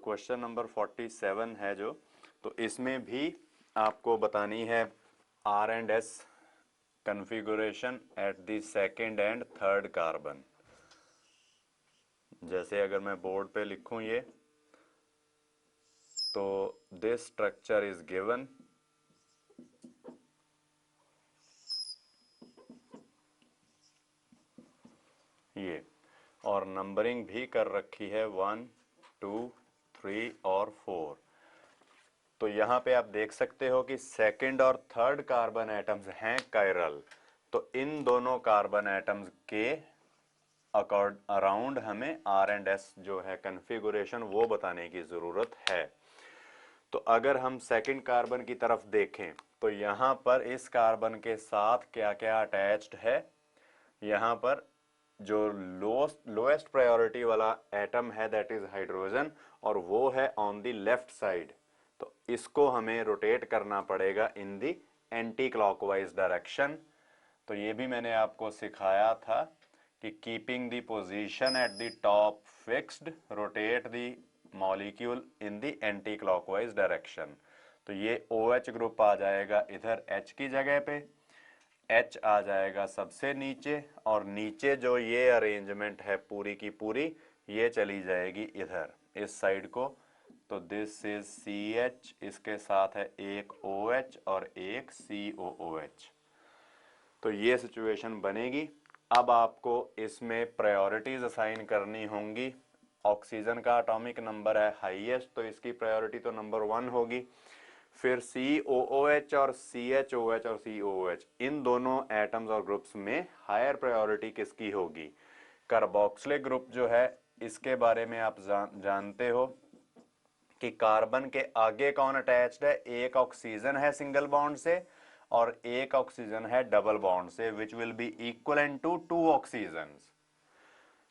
Question number 47 है जो, तो इसमें भी आपको बतानी है R and S configuration at the second and third carbon. जैसे अगर मैं बोर्ड पे लिखूं ये, तो दिस स्ट्रक्चर इज गिवन, ये, और नंबरिंग भी कर रखी है 1 2 3 और 4। तो यहाँ पे आप देख सकते हो कि सेकंड और थर्ड कार्बन एटम्स हैं कायरल, तो इन दोनों कार्बन एटम्स के अराउंड हमें आर एंड एस जो है कन्फिगुरेशन वो बताने की जरूरत है। तो अगर हम सेकंड कार्बन की तरफ देखें तो यहाँ पर इस कार्बन के साथ क्या क्या अटैच्ड है। यहाँ पर जो लोएस्ट प्रायोरिटी वाला एटम है दैट इज हाइड्रोजन, और वो है ऑन द लेफ्ट साइड। तो इसको हमें रोटेट करना पड़ेगा इन दी एंटी क्लॉकवाइज डायरेक्शन। तो ये भी मैंने आपको सिखाया था कि keeping the position at the top fixed, rotate the molecule in the anti clockwise direction. तो ये OH ग्रुप आ जाएगा इधर H की जगह पे, H आ जाएगा सबसे नीचे, और नीचे जो ये अरेंजमेंट है पूरी की पूरी ये चली जाएगी इधर इस साइड को। तो दिस इज CH, इसके साथ है एक OH और एक COOH। तो ये सिचुएशन बनेगी। अब आपको इसमें प्रायोरिटीज असाइन करनी होंगी। ऑक्सीजन का एटॉमिक नंबर है हाईएस्ट, तो इसकी प्रायोरिटी तो नंबर 1 होगी। फिर COOH और CHOH और COOH, इन दोनों एटम्स और ग्रुप्स में हायर प्रायोरिटी किसकी होगी? कार्बोक्सिलिक ग्रुप जो है इसके बारे में आप जानते हो कि कार्बन के आगे कौन अटैच्ड है? एक ऑक्सीजन है सिंगल बॉन्ड से और एक ऑक्सीजन है डबल बॉन्ड से, which will be equal to 2 oxygens.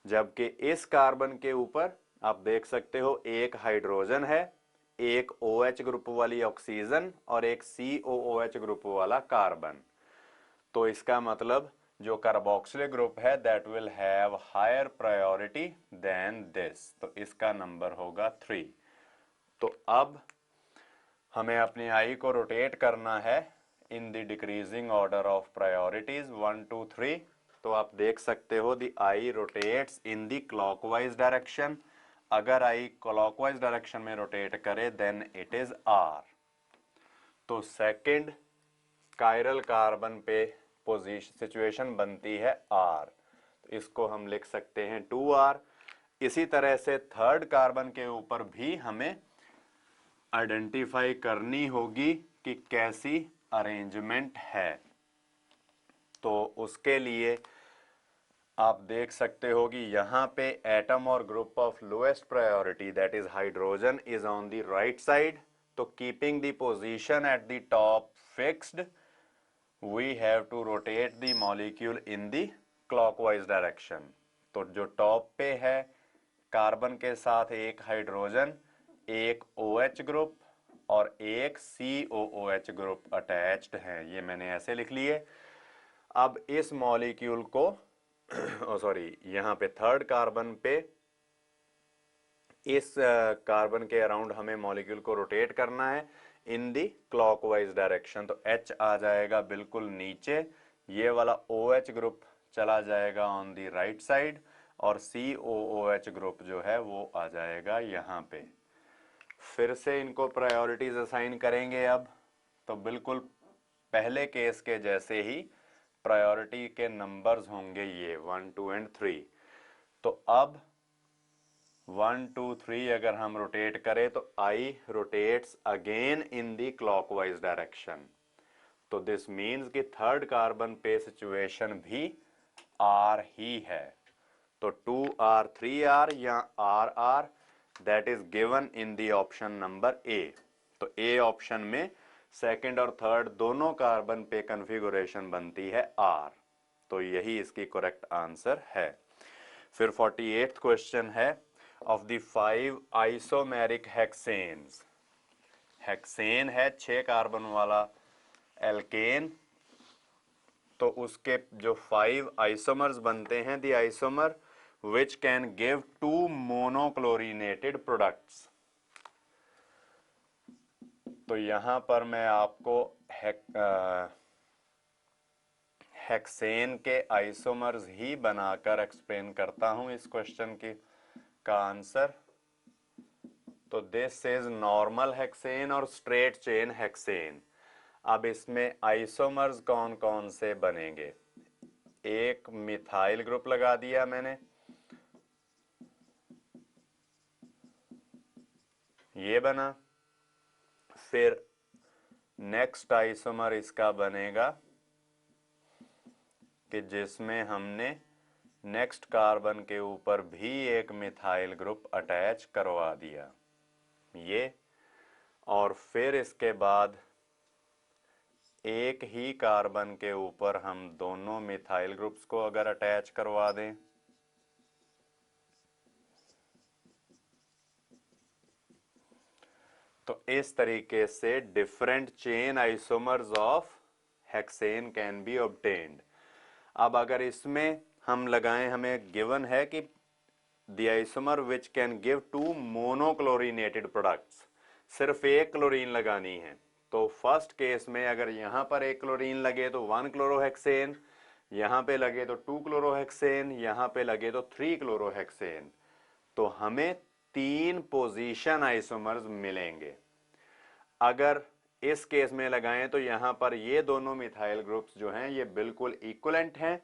जबकि इस कार्बन के ऊपर आप देख सकते हो एक हाइड्रोजन है, एक OH ग्रुप वाली ऑक्सीजन और एक COOH ग्रुप वाला कार्बन। तो इसका मतलब जो कार्बोक्सिलिक ग्रुप है that will have higher priority than this, तो इसका नंबर होगा 3। तो अब हमें अपनी आई को रोटेट करना है in the decreasing order of priorities 1 2 3। तो आप देख सकते हो the I rotates in the clockwise direction. अगर आई क्लॉकवाइज डायरेक्शन में रोटेट करे देन इट इज आर। तो सेकंड कायरल कार्बन पे पोजीशन सिचुएशन बनती है आर, तो इसको हम लिख सकते हैं 2R। इसी तरह से थर्ड कार्बन के ऊपर भी हमें आइडेंटिफाई करनी होगी कि कैसी अरेंजमेंट है। तो उसके लिए आप देख सकते हो कि यहाँ पे एटम और group of lowest priority that is hydrogen is on the right side. तो keeping the position at the top fixed, we have to rotate the molecule in the clockwise direction. तो जो टॉप पे है carbon के साथ एक hydrogen, एक OH group और एक COOH ग्रुप अटैच्ड हैं, ये मैंने ऐसे लिख लिए। अब इस मॉलिक्यूल को सॉरी, यहाँ पे थर्ड कार्बन पे इस कार्बन के अराउंड हमें मॉलिक्यूल को रोटेट करना है इन दी क्लॉकवाइज डायरेक्शन। तो H आ जाएगा बिल्कुल नीचे, ये वाला OH ग्रुप चला जाएगा ऑन दी राइट साइड, और COOH ग्रुप जो है वो आ जाएगा यहाँ पे। फिर से इनको प्रायोरिटीज असाइन करेंगे अब, तो बिल्कुल पहले केस के जैसे ही प्रायोरिटी के नंबर्स होंगे ये 1 2 एंड 3। तो अब 1 2 3 अगर हम रोटेट करें तो I rotates again in the clockwise direction. तो दिस मीन्स कि थर्ड कार्बन पे सिचुएशन भी आर ही है। तो 2R 3R या RR that is given in the option number A। तो A ऑप्शन में सेकंड और थर्ड दोनों कार्बन पे कन्फिगुरेशन बनती है R। तो यही इसकी करेक्ट आंसर है। फिर 48th क्वेश्चन है, ऑफ द 5 आइसोमेरिक हेक्सेन्स, हेक्सेन है 6 कार्बन वाला एल्केन, तो उसके जो 5 आइसोमर्स बनते हैं, the isomer which can give 2 monochlorinated products. तो यहां पर मैं आपको हेक्सेन के आइसोमर्स ही बनाकर एक्सप्लेन करता हूं इस क्वेश्चन की का आंसर। तो दिस इज नॉर्मल हेक्सेन और स्ट्रेट चेन हेक्सेन। अब इसमें आइसोमर्स कौन कौन से बनेंगे? एक मिथाइल ग्रुप लगा दिया मैंने, ये बना। फिर नेक्स्ट आइसोमर इसका बनेगा कि जिसमें हमने नेक्स्ट कार्बन के ऊपर भी एक मिथाइल ग्रुप अटैच करवा दिया, ये। और फिर इसके बाद एक ही कार्बन के ऊपर हम दोनों मिथाइल ग्रुप्स को अगर अटैच करवा दें, तो इस तरीके से different chain isomers of hexane can be obtained. अब अगर इसमें हम लगाएं, हमें गिवन है कि the isomer which can give two monochlorinated products, सिर्फ एक क्लोरीन लगानी है। तो फर्स्ट केस में अगर यहां पर एक क्लोरीन लगे तो 1 क्लोरोहेक्सेन, यहां पे लगे तो 2 क्लोरोहेक्सेन, यहां पे लगे तो 3 क्लोरोहेक्सेन। तो हमें 3 पोजीशन आइसोमर्स मिलेंगे। अगर इस केस में लगाएं तो यहां पर ये दोनों मिथाइल ग्रुप्स जो हैं ये बिल्कुल इक्वलेंट हैं।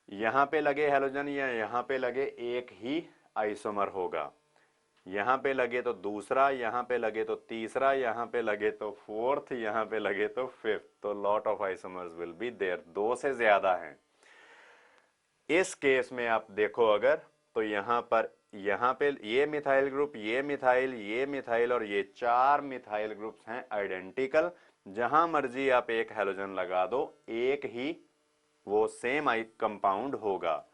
यहां पे लगे हैलोजन या यहां पे लगे एक ही आइसोमर होगा, यहां पे लगे तो दूसरा, यहां पे लगे तो तीसरा, यहां पे लगे तो फोर्थ, यहां पे लगे तो फिफ्थ। तो lot of isomers will be there, 2 से ज्यादा हैं। इस केस में आप देखो अगर, तो यहां पे ये मिथाइल ग्रुप, ये मिथाइल और ये 4 मिथाइल ग्रुप्स हैं आइडेंटिकल। जहां मर्जी आप एक हैलोजन लगा दो, एक ही वो सेम कंपाउंड होगा।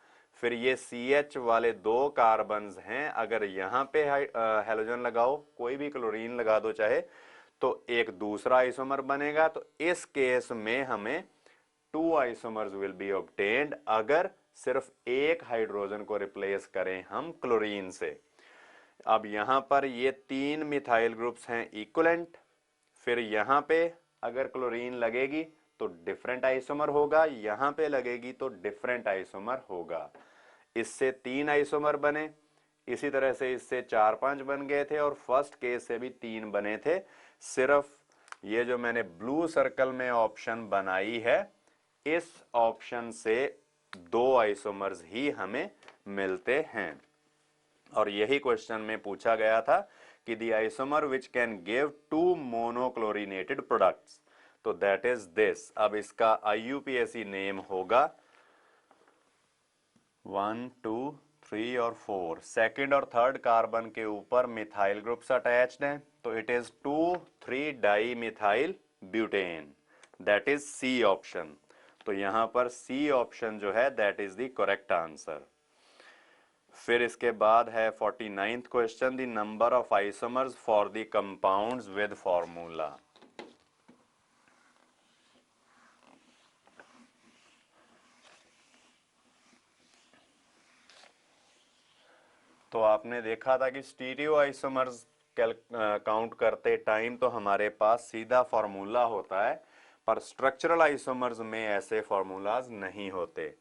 फिर ये CH वाले 2 कार्बन्स हैं, अगर यहां पे हैलोजन लगाओ, कोई भी क्लोरीन लगा दो चाहे, तो एक दूसरा आइसोमर बनेगा। तो इस केस में हमें 2 आइसोमर्स विल बी ऑब्टेन्ड अगर सिर्फ एक हाइड्रोजन को रिप्लेस करें हम क्लोरीन से। अब यहां पर ये 3 मिथाइल ग्रुप्स हैं इक्वलेंट, फिर यहां पे अगर क्लोरीन लगेगी तो डिफरेंट आइसोमर होगा, यहां पे लगेगी तो डिफरेंट आइसोमर होगा। इससे 3 आइसोमर बने, इसी तरह से इससे 4-5 बन गए थे, और फर्स्ट केस से भी 3 बने थे। सिर्फ ये जो मैंने ब्लू सर्कल में ऑप्शन बनाई है, इस ऑप्शन से 2 आइसोमर्स ही हमें मिलते हैं। और यही क्वेश्चन में पूछा गया था कि the isomer which can give 2 monochlorinated products, तो दैट इज दिस। अब इसका IUPAC नेम होगा 1, 2, 3 और 4। सेकंड और थर्ड कार्बन के ऊपर मिथाइल ग्रुप्स अटैच्ड हैं, तो it is 2,3 di methyl butane, that is C option. तो यहां पर C ऑप्शन जो है that is the correct answer. फिर इसके बाद है 49th question, the number of isomers for the compounds with formula. तो आपने देखा था कि स्टीरियो आइसोमर्स काउंट करते टाइम तो हमारे पास सीधा फॉर्मूला होता है, पर स्ट्रक्चरल आइसोमर्स में ऐसे फॉर्मूलाज नहीं होते।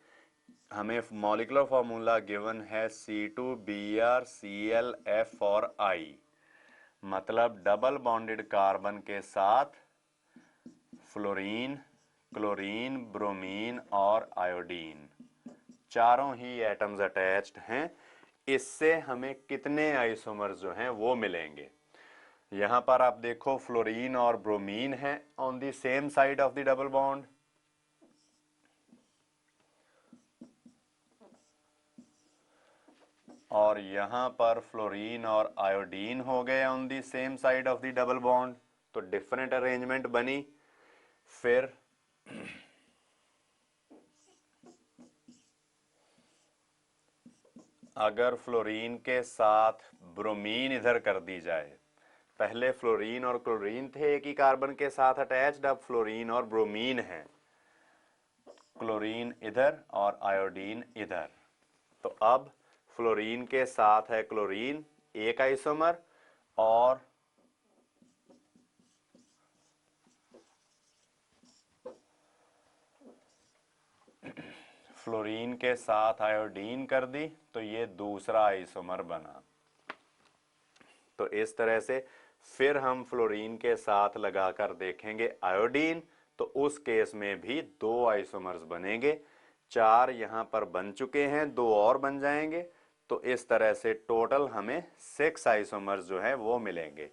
हमें मॉलिक्यूलर फॉर्मूला गिवन है C2Br और I, मतलब डबल बॉन्डेड कार्बन के साथ फ्लोरीन, क्लोरीन, ब्रोमीन और आयोडीन, चारों ही एटम्स अटैच्ड हैं। इससे हमें कितने आइसोमर्स जो हैं वो मिलेंगे। यहां पर आप देखो फ्लोरीन और ब्रोमीन है on the same side of the double bond, और यहां पर फ्लोरीन और आयोडीन हो गए on the same side of the double bond, तो डिफरेंट अरेंजमेंट बनी। फिर अगर फ्लोरीन के साथ ब्रोमीन इधर कर दी जाए, पहले फ्लोरीन और क्लोरीन थे एक ही कार्बन के साथ अटैच्ड, अब फ्लोरीन और ब्रोमीन है, क्लोरीन इधर और आयोडीन इधर। तो अब फ्लोरीन के साथ है क्लोरीन एक आइसोमर, और फ्लोरीन के साथ आयोडीन कर दी तो ये दूसरा आइसोमर बना। तो इस तरह से फिर हम फ्लोरीन के साथ लगाकर देखेंगे आयोडीन, तो उस केस में भी 2 आइसोमर्स बनेंगे। 4 यहां पर बन चुके हैं, 2 और बन जाएंगे। तो इस तरह से टोटल हमें 6 आइसोमर्स जो है वो मिलेंगे।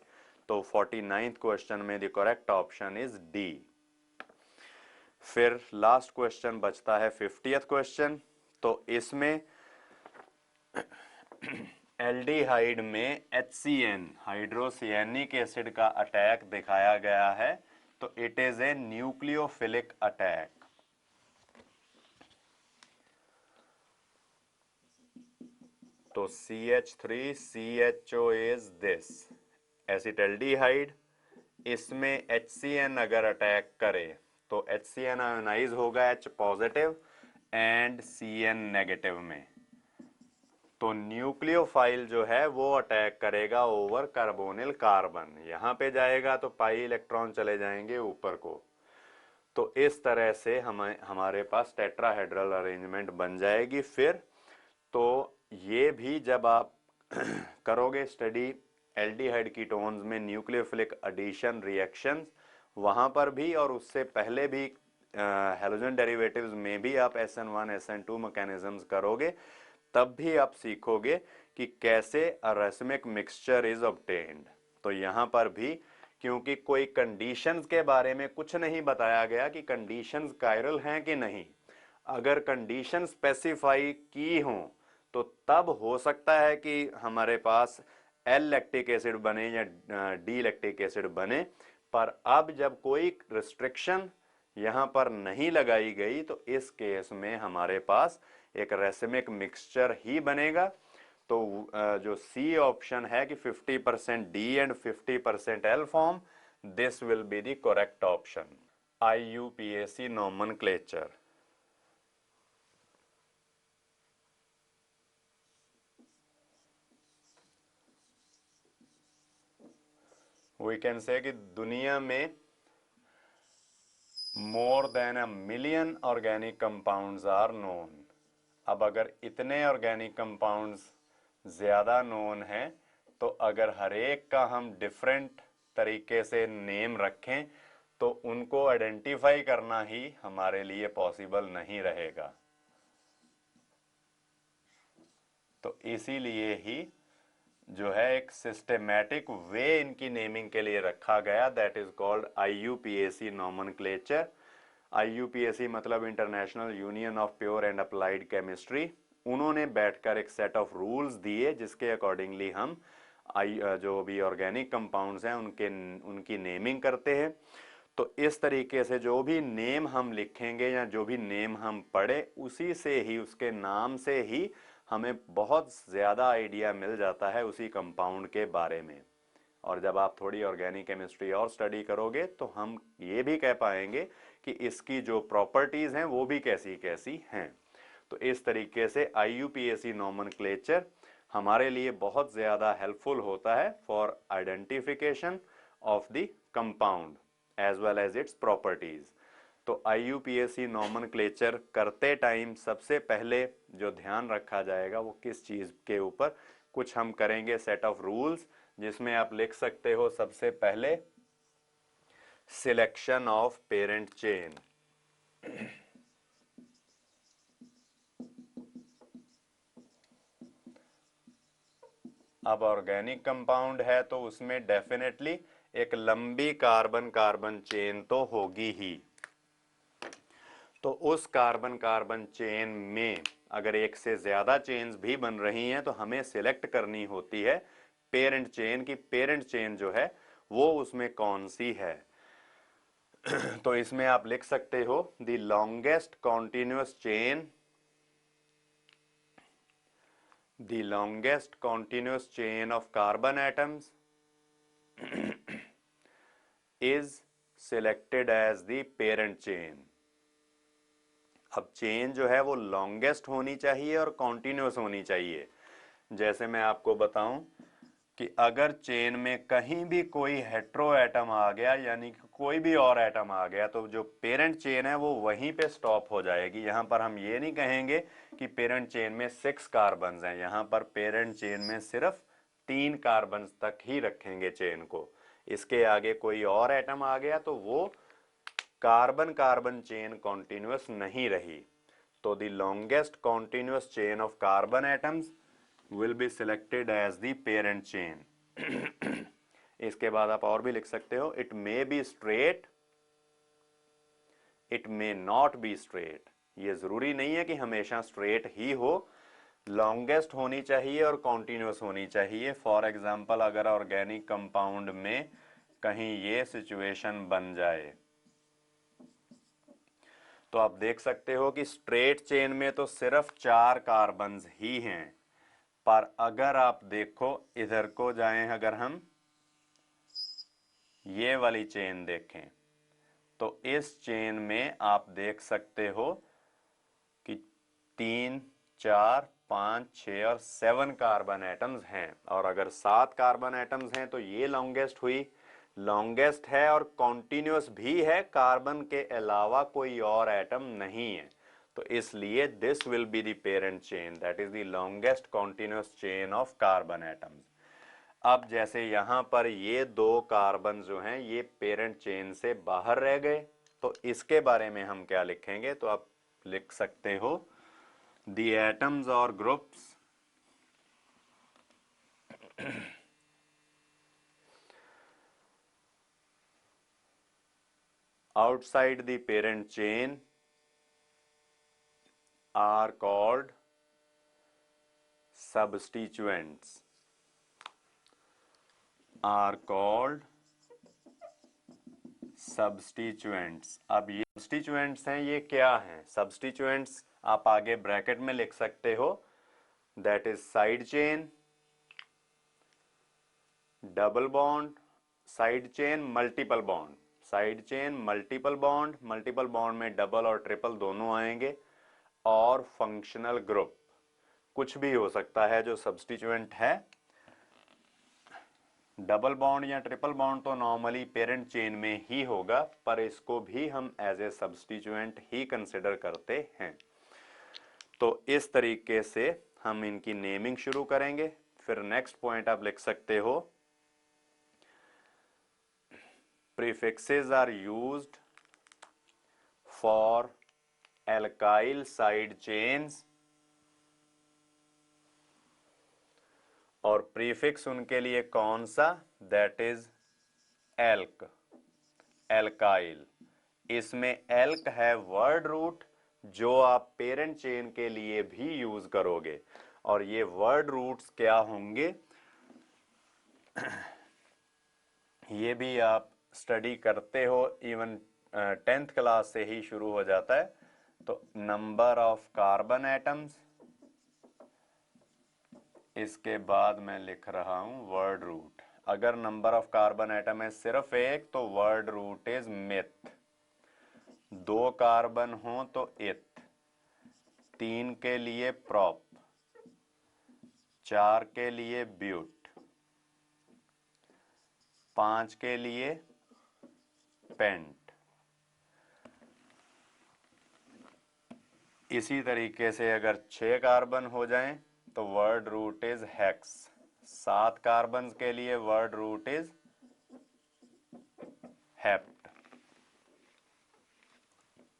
तो 49th क्वेश्चन में the correct option is D. फिर लास्ट क्वेश्चन बचता है 50th क्वेश्चन। तो इसमें एल्डिहाइड में HCN हाइड्रोसियानिक एसिड का अटैक दिखाया गया है। तो it is a nucleophilic attack. तो CH3CHO इज दिस एसिटल्डिहाइड। इसमें HCN अगर अटैक करे तो HCN आयोनाइज होगा H positive and CN negative में। तो न्यूक्लियोफाइल जो है वो अटैक करेगा ओवर कार्बोनिल कार्बन। यहां पे जाएगा तो पाई इलेक्ट्रॉन चले जाएंगे ऊपर को। तो इस तरह से हमारे पास टेट्राहेड्रल अरेंजमेंट बन जाएगी। फिर तो ये भी जब आप करोगे स्टडी एल्डिहाइड कीटोन्स में न्यूक्लियोफिलिक एडिशन रिएक्शंस, वहां पर भी और उससे पहले भी हैलोजन डेरिवेटिव्स में भी आप SN1 SN2 मैकेनिज्म्स करोगे, तब भी आप सीखोगे कि कैसे अ रेसिमिक मिक्सचर इज ऑब्टेन्ड। तो यहां पर भी क्योंकि कोई कंडीशंस के बारे में कुछ नहीं बताया गया कि कंडीशंस कायरल हैं कि नहीं, अगर कंडीशन स्पेसिफाई की हो तो तब हो सकता है कि हमारे पास एल लैक्टिक एसिड बने या डी लैक्टिक एसिड बने। पर अब जब कोई रिस्ट्रिक्शन यहां पर नहीं लगाई गई तो इस केस में हमारे पास एक रेसिमिक मिक्सचर ही बनेगा। तो जो सी ऑप्शन है कि 50% D and 50% L form, this will be the correct option. IUPAC nomenclature. We can say कि दुनिया में more than a million organic compounds are known. अब अगर इतने ऑर्गेनिक कंपाउंड्स ज्यादा नोन हैं तो अगर हर एक का हम डिफरेंट तरीके से नेम रखें तो उनको आइडेंटिफाई करना ही हमारे लिए पॉसिबल नहीं रहेगा। तो इसीलिए ही जो है एक सिस्टेमैटिक वे इनकी नेमिंग के लिए रखा गया, that is called IUPAC nomenclature. IUPAC मतलब international union of pure and applied chemistry. उन्होंने बैठकर एक सेट ऑफ रूल्स दिए जिसके अकॉर्डिंगली हम जो भी ऑर्गेनिक कंपाउंड्स हैं उनकी नेमिंग करते हैं। तो इस तरीके से जो भी नेम हम लिखेंगे या जो भी नेम हम पढ़े उसी से ही, उसके नाम से ही हमें बहुत ज़्यादा आइडिया मिल जाता है उसी कंपाउंड के बारे में। और जब आप थोड़ी ऑर्गेनिक केमिस्ट्री और स्टडी करोगे तो हम ये भी कह पाएंगे कि इसकी जो प्रॉपर्टीज़ हैं वो भी कैसी कैसी हैं। तो इस तरीके से IUPAC नोमेनक्लेचर हमारे लिए बहुत ज़्यादा हेल्पफुल होता है for identification of the compound as well as its properties. तो IUPAC नोमेनक्लेचर करते टाइम सबसे पहले जो ध्यान रखा जाएगा वो किस चीज़ के ऊपर, कुछ हम करेंगे सेट ऑफ रूल्स जिसमें आप लिख सकते हो सबसे पहले सिलेक्शन ऑफ पेरेंट चेन। अब ऑर्गेनिक कंपाउंड है तो उसमें डेफिनेटली एक लंबी कार्बन कार्बन चेन तो होगी ही। तो उस कार्बन कार्बन चेन में अगर एक से ज्यादा चेन्स भी बन रही हैं तो हमें सिलेक्ट करनी होती है पेरेंट चेन की पेरेंट चेन जो है वो उसमें कौन सी है। तो इसमें आप लिख सकते हो the longest continuous chain, the longest continuous chain of carbon atoms is selected as the parent chain। अब चेन जो है वो लॉन्गेस्ट होनी चाहिए और कॉन्टिन्यूस होनी चाहिए। जैसे मैं आपको बताऊं कि अगर चेन में कहीं भी कोई हेट्रो एटम आ गया, यानी कि कोई भी और एटम आ गया, तो जो पेरेंट चेन है वो वहीं पे स्टॉप हो जाएगी। यहां पर हम ये नहीं कहेंगे कि पेरेंट चेन में 6 कार्बन्स हैं, यहां पर पेरेंट चेन में सिर्फ 3 कार्बन्स तक ही रखेंगे चेन को। इसके आगे कोई और एटम आ गया तो वो कार्बन कार्बन चेन कॉन्टिन्यूअस नहीं रही। तो the longest continuous chain of carbon atoms will be selected as the parent chain। इसके बाद आप और भी लिख सकते हो, it may be straight, it may not be straight। ये जरूरी नहीं है कि हमेशा स्ट्रेट ही हो, लॉन्गेस्ट होनी चाहिए और कॉन्टिन्यूअस होनी चाहिए। फॉर एग्जाम्पल अगर ऑर्गेनिक कंपाउंड में कहीं ये सिचुएशन बन जाए तो आप देख सकते हो कि स्ट्रेट चेन में तो सिर्फ 4 कार्बन्स ही हैं, पर अगर आप देखो इधर को जाएं, अगर हम ये वाली चेन देखें तो इस चेन में आप देख सकते हो कि 3, 4, 5, 6 और 7 कार्बन एटम्स हैं। और अगर 7 कार्बन एटम्स हैं तो ये लॉन्गेस्ट हुई, लॉन्गेस्ट है और कॉन्टिन्यूअस भी है, कार्बन के अलावा कोई और एटम नहीं है। तो इसलिए this will be the parent chain, that is the longest continuous chain of carbon atoms. अब जैसे यहां पर ये 2 कार्बन जो हैं ये पेरेंट चेन से बाहर रह गए, तो इसके बारे में हम क्या लिखेंगे? तो आप लिख सकते हो द एटम्स और groups outside the parent chain are called substituents, are called substituents। अब ये substituents हैं, ये क्या हैं? substituents आप आगे ब्रैकेट में लिख सकते हो, that is side chain, double bond, side chain, multiple bond, side chain, multiple bond, multiple bond में डबल और ट्रिपल दोनों आएंगे, और फंक्शनल ग्रुप कुछ भी हो सकता है जो सब्स्टिट्यूएंट है। डबल बॉन्ड या ट्रिपल बॉन्ड तो नॉर्मली पेरेंट चेन में ही होगा, पर इसको भी हम एज ए सब्स्टिट्यूएंट ही कंसिडर करते हैं। तो इस तरीके से हम इनकी नेमिंग शुरू करेंगे। फिर नेक्स्ट पॉइंट आप लिख सकते हो, prefixes are used for alkyl side chains, और प्रीफिक्स उनके लिए कौन सा? That is elk, alkyl. इसमें एल्क है वर्ड रूट जो आप पेरेंट चेन के लिए भी यूज करोगे, और ये वर्ड रूट्स क्या होंगे ये भी आप स्टडी करते हो, इवन 10th क्लास से ही शुरू हो जाता है। तो नंबर ऑफ कार्बन एटम्स, इसके बाद मैं लिख रहा हूं वर्ड रूट। अगर नंबर ऑफ कार्बन एटम है सिर्फ एक तो word root is meth, 2 carbon हो तो इथ, 3 के लिए प्रॉप, 4 के लिए ब्यूट, 5 के लिए पेंट। इसी तरीके से अगर 6 कार्बन हो जाएं तो word root is hex, 7 carbon के लिए word root is hept,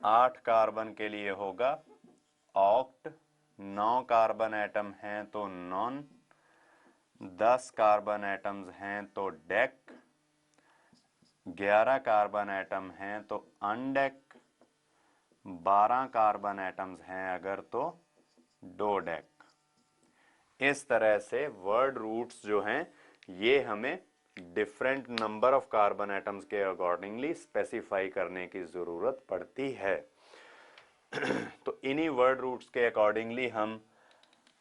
8 carbon के लिए होगा ऑक्ट, 9 कार्बन एटम हैं तो नॉन, 10 कार्बन एटम्स हैं तो डेक, 11 कार्बन एटम हैं तो अनडेक, 12 कार्बन एटम्स हैं अगर तो डोडेक। इस तरह से वर्ड रूट्स जो हैं ये हमें different number of carbon atoms के अकॉर्डिंगली स्पेसिफाई करने की जरूरत पड़ती है। तो इन्हीं वर्ड रूट्स के अकॉर्डिंगली हम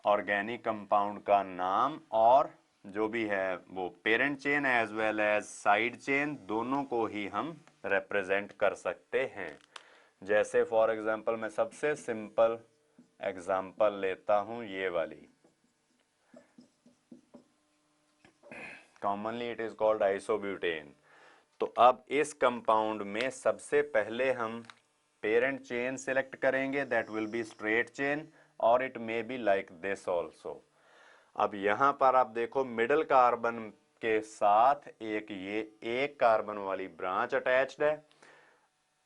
ऑर्गेनिक कंपाउंड का नाम और जो भी है वो parent chain as well as side chain दोनों को ही हम रिप्रेजेंट कर सकते हैं। जैसे फॉर एग्जांपल मैं सबसे सिंपल एग्जांपल लेता हूं ये वाली, commonly it is called isobutane. तो अब इस कंपाउंड में सबसे पहले हम पेरेंट चेन सिलेक्ट करेंगे, that will be straight chain, और it may be like this also. अब यहां पर आप देखो मिडल कार्बन के साथ ये एक कार्बन वाली ब्रांच अटैच्ड है।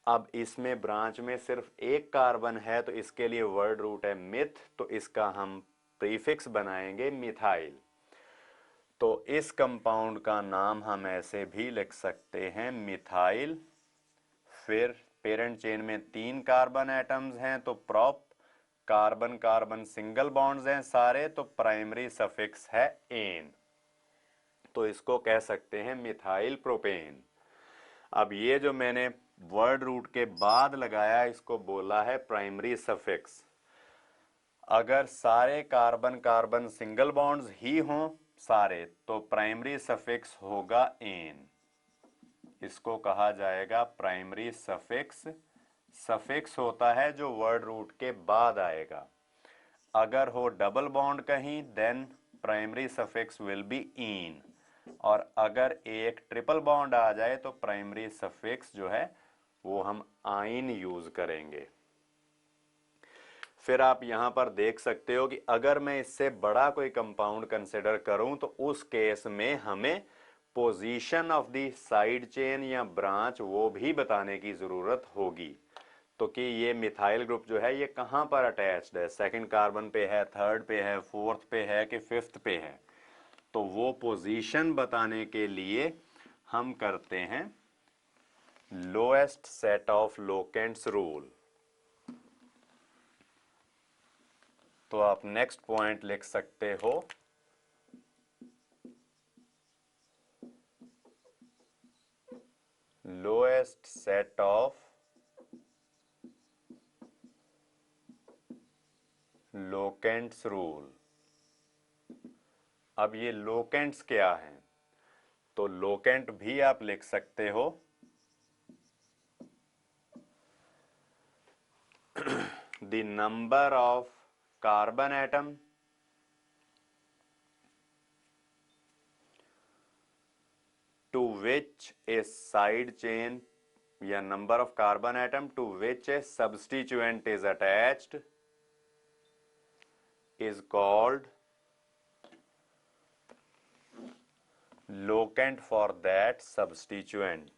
अब इसमें ब्रांच में सिर्फ एक कार्बन है, तो इसके लिए वर्ड रूट है मिथ, तो इसका हम प्रीफिक्स बनाएंगे मिथाइल। तो इस कंपाउंड का नाम हम ऐसे भी लिख सकते हैं मिथाइल। फिर पेरेंट चेन में 3 कार्बन एटम्स हैं, तो prop, carbon carbon single bonds हैं सारे, तो प्राइमरी सफिक्स है एन, तो इसको कह सकते हैं मिथाइल प्रोपेन। अब ये जो मैंने वर्ड रूट के बाद लगाया, इसको बोला है प्राइमरी सफिक्स। अगर सारे कार्बन कार्बन सिंगल बॉन्ड्स ही हों सारे, तो प्राइमरी सफिक्स होगा एन, इसको कहा जाएगा प्राइमरी सफिक्स। सफिक्स होता है जो वर्ड रूट के बाद आएगा। अगर हो डबल बॉन्ड कहीं, then primary suffix will be ene, और अगर एक ट्रिपल बॉन्ड आ जाए तो प्राइमरी सफिक्स जो है वो हम आइन यूज करेंगे। फिर आप यहां पर देख सकते हो कि अगर मैं इससे बड़ा कोई कंपाउंड कंसिडर करूं, तो उस केस में हमें position of the side chain या ब्रांच वो भी बताने की जरूरत होगी। तो कि ये मिथाइल ग्रुप जो है ये कहां पर अटैच्ड है, सेकंड कार्बन पे है, थर्ड पे है, फोर्थ पे है कि फिफ्थ पे है, तो वो पोजीशन बताने के लिए हम करते हैं lowest set of locants rule. तो आप नेक्स्ट पॉइंट लिख सकते हो, lowest set of locants rule. अब ये लोकेंट्स क्या हैं, तो लोकेंट भी आप लिख सकते हो the number of carbon atom to which a side chain या number of carbon atom to which a substituent is attached is called locant for that substituent।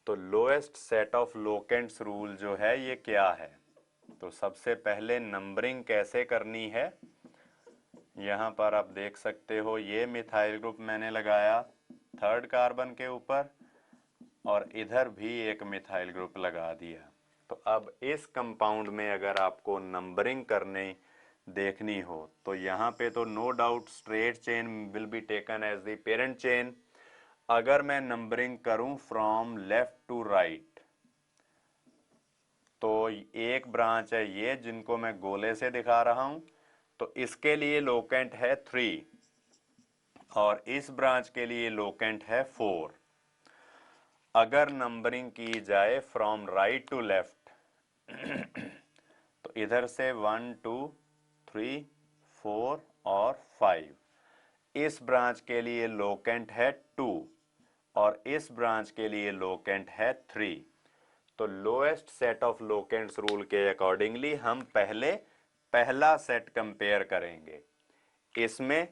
तो lowest set of locants rule जो है ये क्या है, तो सबसे पहले नंबरिंग कैसे करनी है, यहां पर आप देख सकते हो ये मिथाइल ग्रुप मैंने लगाया थर्ड कार्बन के ऊपर, और इधर भी एक मिथाइल ग्रुप लगा दिया। तो अब इस कंपाउंड में अगर आपको नंबरिंग करने देखनी हो, तो यहाँ पे तो no doubt straight chain will be taken as the parent chain. अगर मैं नंबरिंग करूं फ्रॉम लेफ्ट टू राइट, तो एक ब्रांच है ये जिनको मैं गोले से दिखा रहा हूं, तो इसके लिए लोकेंट है 3, और इस ब्रांच के लिए लोकेंट है 4। अगर नंबरिंग की जाए फ्रॉम राइट टू लेफ्ट, तो इधर से 1 2 3 4 और 5, इस ब्रांच के लिए लोकेंट है 2, और इस ब्रांच के लिए लोकेंट है 3। तो lowest set of locants rule के अकॉर्डिंगली हम पहले पहला सेट कंपेयर करेंगे। इसमें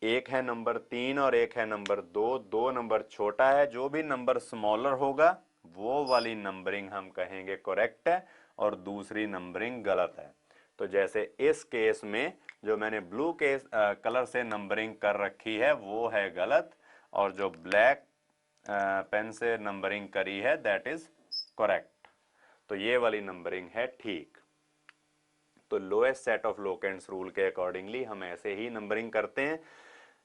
एक है नंबर 3 और एक है नंबर 2, 2 नंबर छोटा है, जो भी नंबर स्मॉलर होगा वो वाली नंबरिंग हम कहेंगे करेक्ट है, और दूसरी नंबरिंग गलत है। तो जैसे इस केस में जो मैंने ब्लू केस कलर से नंबरिंग कर रखी है वो है गलत, और जो ब्लैक पेन से नंबरिंग करी है दैट इज करेक्ट। तो ये वाली नंबरिंग है ठीक। तो lowest set of locants rule के अकॉर्डिंगली हम ऐसे ही नंबरिंग करते हैं।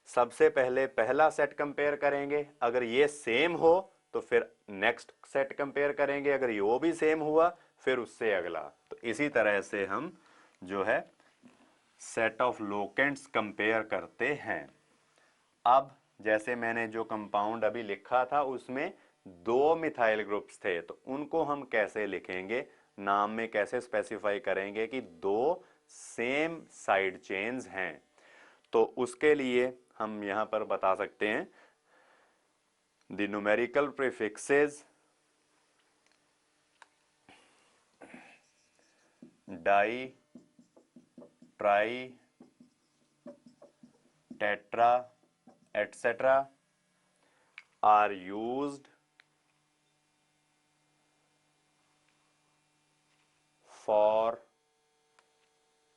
सबसे पहले पहला सेट कंपेयर करेंगे, अगर ये सेम हो तो फिर नेक्स्ट सेट कंपेयर करेंगे, अगर वो भी सेम हुआ फिर उससे अगला। तो इसी तरह से हम जो है सेट ऑफ लोकेंट्स कंपेयर करते हैं। अब जैसे मैंने जो कंपाउंड अभी लिखा था उसमें 2 मिथाइल ग्रुप्स थे, तो उनको हम कैसे लिखेंगे, नाम में कैसे स्पेसिफाई करेंगे कि 2 सेम साइड चेन्स हैं। तो उसके लिए हम यहाँ पर बता सकते हैं the numerical prefixes di, tri, tetra, etc. are used for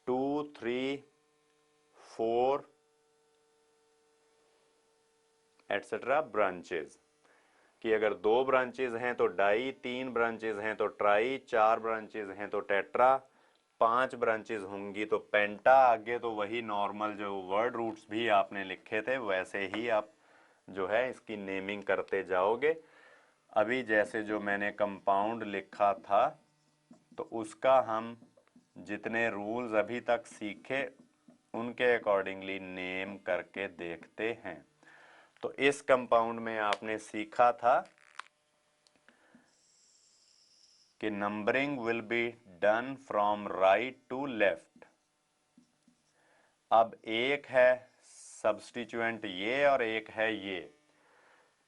2, 3, 4 etc. Branches. कि अगर 2 ब्रांचेज हैं तो डाई, 3 ब्रांचेज हैं तो ट्राई, 4 ब्रांचेज हैं तो टेट्रा, 5 ब्रांचेज होंगी तो पेंटा। आगे तो वही नॉर्मल जो वर्ड रूट्स भी आपने लिखे थे वैसे ही आप जो है इसकी नेमिंग करते जाओगे। अभी जैसे जो मैंने कंपाउंड लिखा था तो उसका हम जितने रूल्स अभी तक सीखे उनके अकॉर्डिंगली नेम करके देखते हैं। तो इस कंपाउंड में आपने सीखा था कि numbering will be done from right to left. अब एक है सब्स्टिट्यूएंट ये और एक है ये,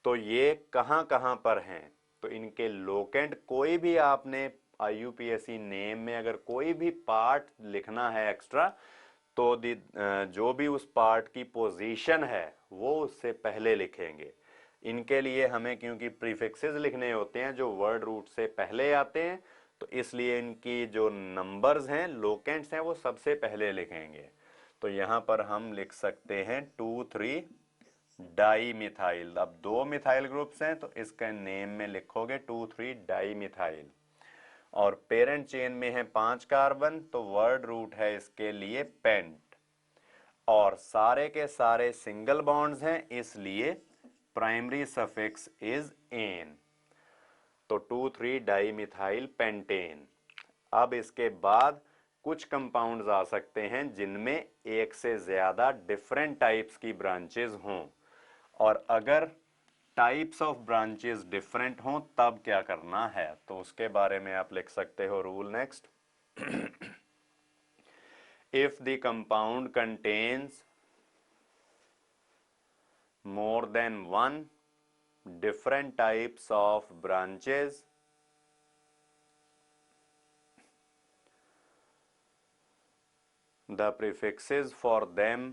तो ये कहां कहां पर हैं? तो इनके लोकेंट कोई भी आपने IUPAC नेम में अगर कोई भी पार्ट लिखना है एक्स्ट्रा तो जो भी उस पार्ट की पोजीशन है वो उससे पहले लिखेंगे। इनके लिए हमें क्योंकि प्रीफिक्सेस लिखने होते हैं जो वर्ड रूट से पहले आते हैं तो इसलिए इनकी जो नंबर्स हैं लोकेंट्स हैं वो सबसे पहले लिखेंगे। तो यहां पर हम लिख सकते हैं 2, 3 डाई मिथाइल। अब 2 मिथाइल ग्रुप्स हैं तो इसका नेम में लिखोगे 2, 3 डाई मिथाइल। और पेरेंट चेन में है 5 कार्बन तो वर्ड रूट है इसके लिए पेंट। और सारे के सारे सिंगल बॉन्ड्स हैं इसलिए प्राइमरी सफिक्स इज एन, तो 2, 3 डाई मिथाइल पेंटेन। अब इसके बाद कुछ कंपाउंड्स आ सकते हैं जिनमें एक से ज्यादा डिफरेंट टाइप्स की ब्रांचेस हों, और अगर टाइप्स ऑफ ब्रांचेस डिफरेंट हों तब क्या करना है तो उसके बारे में आप लिख सकते हो rule next. If the compound contains more than one different types of branches, the prefixes for them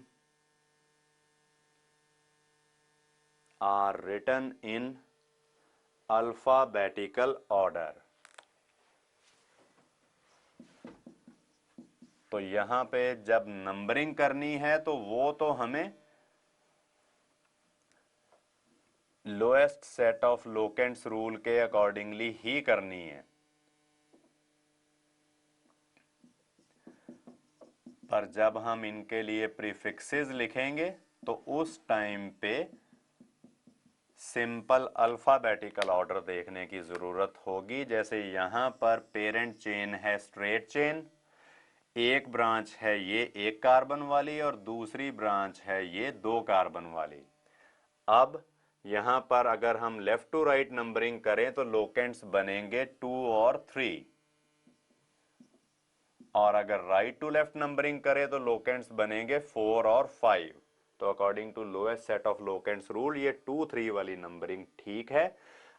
are written in alphabetical order। तो यहां पे जब नंबरिंग करनी है तो वो तो हमें lowest set of locants rule के अकॉर्डिंगली ही करनी है। पर जब हम इनके लिए प्रीफिक्सेस लिखेंगे तो उस टाइम पे सिंपल अल्फाबेटिकल ऑर्डर देखने की जरूरत होगी। जैसे यहां पर पेरेंट चेन है स्ट्रेट चेन, एक ब्रांच है ये 1 कार्बन वाली और दूसरी ब्रांच है ये 2 कार्बन वाली। अब यहां पर अगर हम लेफ्ट टू राइट नंबरिंग करें तो लोकेंट्स बनेंगे 2 और 3, और अगर राइट टू लेफ्ट नंबरिंग करें तो लोकेंट्स बनेंगे 4 और 5। तो according to lowest set of locants rule ये 2, 3 वाली नंबरिंग ठीक है।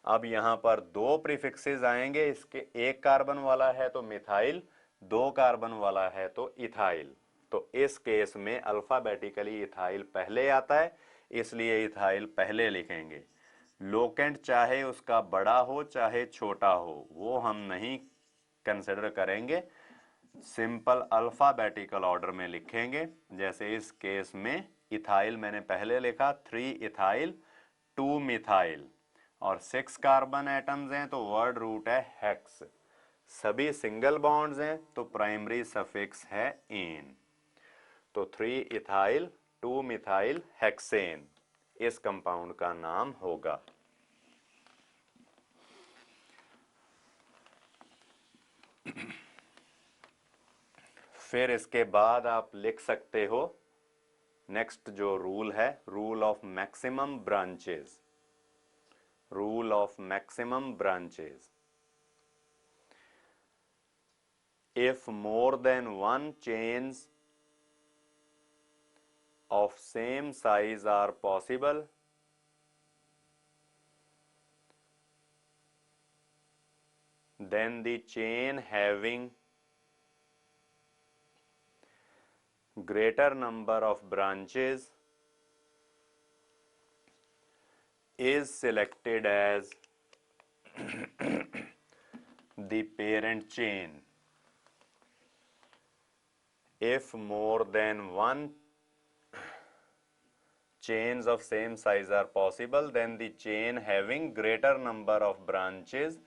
अब यहां पर 2 प्रीफिक्सेस आएंगे, इसके 1 कार्बन वाला है तो मिथाइल, 2 कार्बन वाला है तो इथाइल। तो इस केस में अल्फाबेटिकली इथाइल पहले आता है इसलिए इथाइल पहले लिखेंगे। लोकेंट चाहे उसका बड़ा हो चाहे छोटा हो वो हम नहीं कंसिडर करेंगे, सिंपल अल्फाबेटिकल ऑर्डर में लिखेंगे। जैसे इस केस में इथाइल मैंने पहले लिखा 3 इथाइल 2 मिथाइल, और 6 कार्बन एटम्स हैं तो वर्ड रूट है हेक्स। सभी सिंगल बॉन्ड्स हैं तो प्राइमरी सफिक्स है एन। तो 3 इथाइल 2 मिथाइल हेक्सेन इस कंपाउंड का नाम होगा। फिर इसके बाद आप लिख सकते हो नेक्स्ट जो रूल है, rule of maximum branches. Rule of maximum branches, if more than one chains of same size are possible, then the chain having greater number of branches is selected as the parent chain. If more than one chains of same size are possible, then the chain having greater number of branches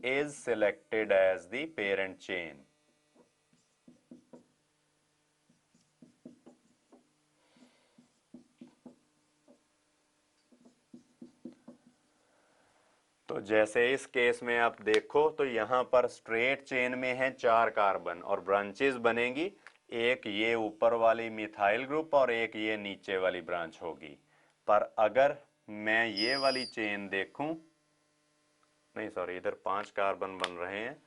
is selected as the parent chain. तो जैसे इस case में आप देखो तो यहां पर straight chain में है 4 कार्बन और ब्रांचेस बनेगी, एक ये ऊपर वाली मिथाइल ग्रुप और एक ये नीचे वाली ब्रांच होगी। पर अगर मैं ये वाली चेन देखूं, नहीं सॉरी, इधर 5 कार्बन बन रहे हैं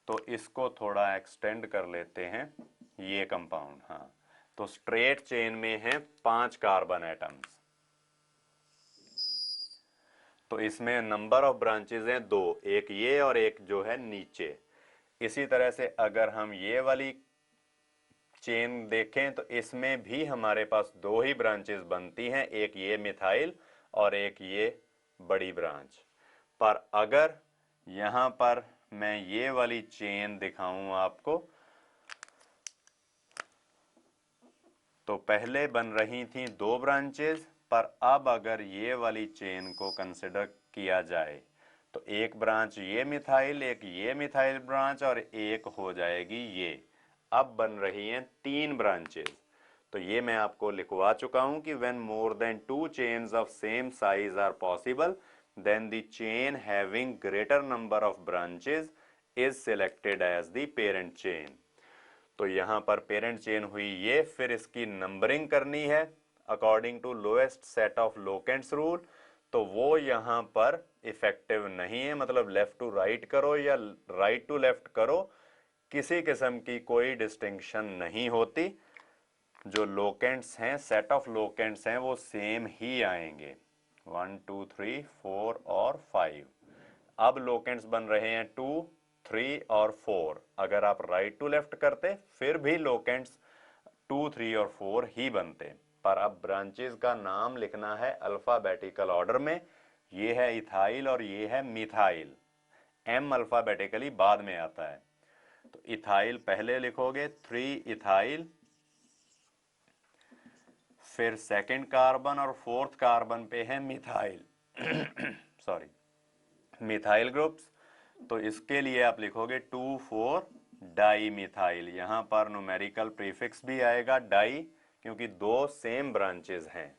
तो इसको थोड़ा एक्सटेंड कर लेते हैं, ये कंपाउंड, हाँ, तो स्ट्रेट चेन में है 5 कार्बन एटम्स, तो इसमें नंबर ऑफ ब्रांचेस हैं 2, एक ये और एक जो है नीचे। इसी तरह से अगर हम ये वाली चेन देखें तो इसमें भी हमारे पास 2 ही ब्रांचेस बनती हैं, एक ये मिथाइल और एक ये बड़ी ब्रांच। पर अगर यहां पर मैं ये वाली चेन दिखाऊं आपको, तो पहले बन रही थी 2 ब्रांचेस, पर अब अगर ये वाली चेन को कंसिडर किया जाए तो एक ब्रांच ये मिथाइल ब्रांच और एक हो जाएगी ये, अब बन रही हैं 3 ब्रांचेस। तो ये मैं आपको लिखवा चुका हूं कि when more than 2 chains of same size are possible, then the chain having greater number of branches is selected as the parent chain. तो यहां पर पेरेंट चेन हुई ये, फिर इसकी नंबरिंग करनी है according to lowest set of locants rule, तो वो यहां पर इफेक्टिव नहीं है, मतलब लेफ्ट टू राइट करो या राइट टू लेफ्ट करो, किसी किस्म की कोई डिस्टिंक्शन नहीं होती। जो लोकेंट्स हैं, सेट ऑफ लोकेंट्स हैं, वो सेम ही आएंगे, 1 2 3 4 और 5। अब लोकेंट्स बन रहे हैं 2 3 और 4, अगर आप राइट टू लेफ्ट करते फिर भी लोकेंट्स 2 3 और 4 ही बनते, पर अब ब्रांचेस का नाम लिखना है अल्फाबेटिकल ऑर्डर में। ये है इथाइल और ये है मिथाइल, एम अल्फाबेटिकली बाद में आता है। तो इथाइल पहले लिखोगे, 3 इथाइल, फिर सेकंड कार्बन और फोर्थ कार्बन पे है मिथाइल सॉरी, मिथाइल ग्रुप्स, तो इसके लिए आप लिखोगे 2 4 डाई मिथाइल। यहां पर न्यूमेरिकल प्रीफिक्स भी आएगा डाई, क्योंकि 2 सेम ब्रांचेस हैं।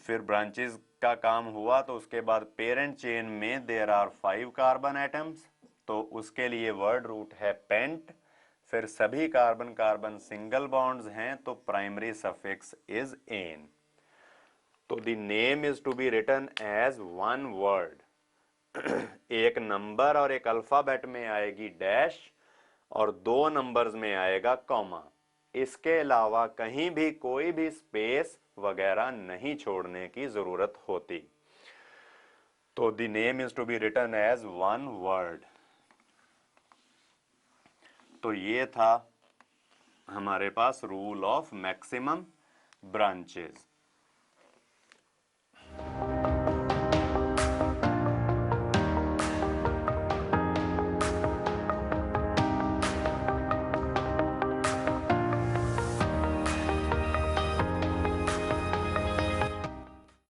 फिर ब्रांचेस का काम हुआ तो उसके बाद पेरेंट चेन में देयर आर 5 कार्बन एटम्स, तो उसके लिए वर्ड रूट है पेंट। फिर सभी कार्बन कार्बन सिंगल बॉन्ड्स हैं तो प्राइमरी सफिक्स इज एन। तो the name is to be written as one word, एक नंबर और एक अल्फाबेट में आएगी डैश और 2 नंबर्स में आएगा कॉमा, इसके अलावा कहीं भी कोई भी स्पेस वगैरह नहीं छोड़ने की जरूरत होती। तो the name is to be written as one word. तो ये था हमारे पास रूल ऑफ मैक्सिमम ब्रांचेस।